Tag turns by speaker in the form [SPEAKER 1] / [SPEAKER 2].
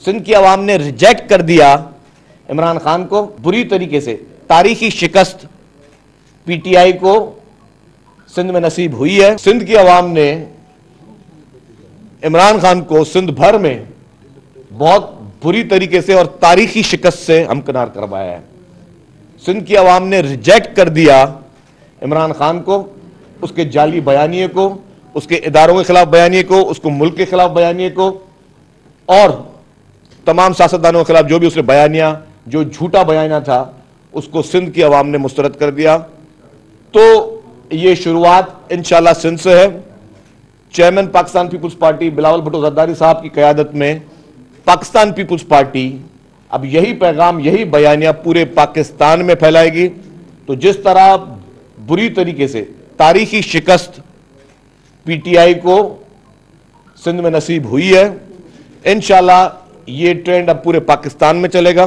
[SPEAKER 1] सिंध की आवाम ने रिजेक्ट कर दिया इमरान खान को बुरी तरीके से। तारीखी शिकस्त पीटीआई को सिंध में नसीब हुई है। सिंध की आवाम ने इमरान खान को सिंध भर में बहुत बुरी तरीके से और तारीखी शिकस्त से हमकिनार करवाया है। सिंध की आवाम ने रिजेक्ट कर दिया इमरान खान को, उसके जाली बयानिए को, उसके इदारों के खिलाफ बयानिए को, उसको मुल्क के खिलाफ बयानिए को और तमाम सियासतदानों के खिलाफ जो भी उसने बयानिया, जो झूठा बयानिया था, उसको सिंध की आवाम ने मुस्तरद कर दिया। तो ये शुरुआत इंशाअल्लाह सिंध से है। चेयरमैन पाकिस्तान पीपुल्स पार्टी बिलावल भुट्टो जरदारी साहब की क़यादत में पाकिस्तान पीपुल्स पार्टी अब यही पैगाम, यही बयानिया पूरे पाकिस्तान में फैलाएगी। तो जिस तरह बुरी तरीके से तारीखी शिकस्त पीटीआई को सिंध में नसीब हुई है, इंशाअल्लाह ये ट्रेंड अब पूरे पाकिस्तान में चलेगा।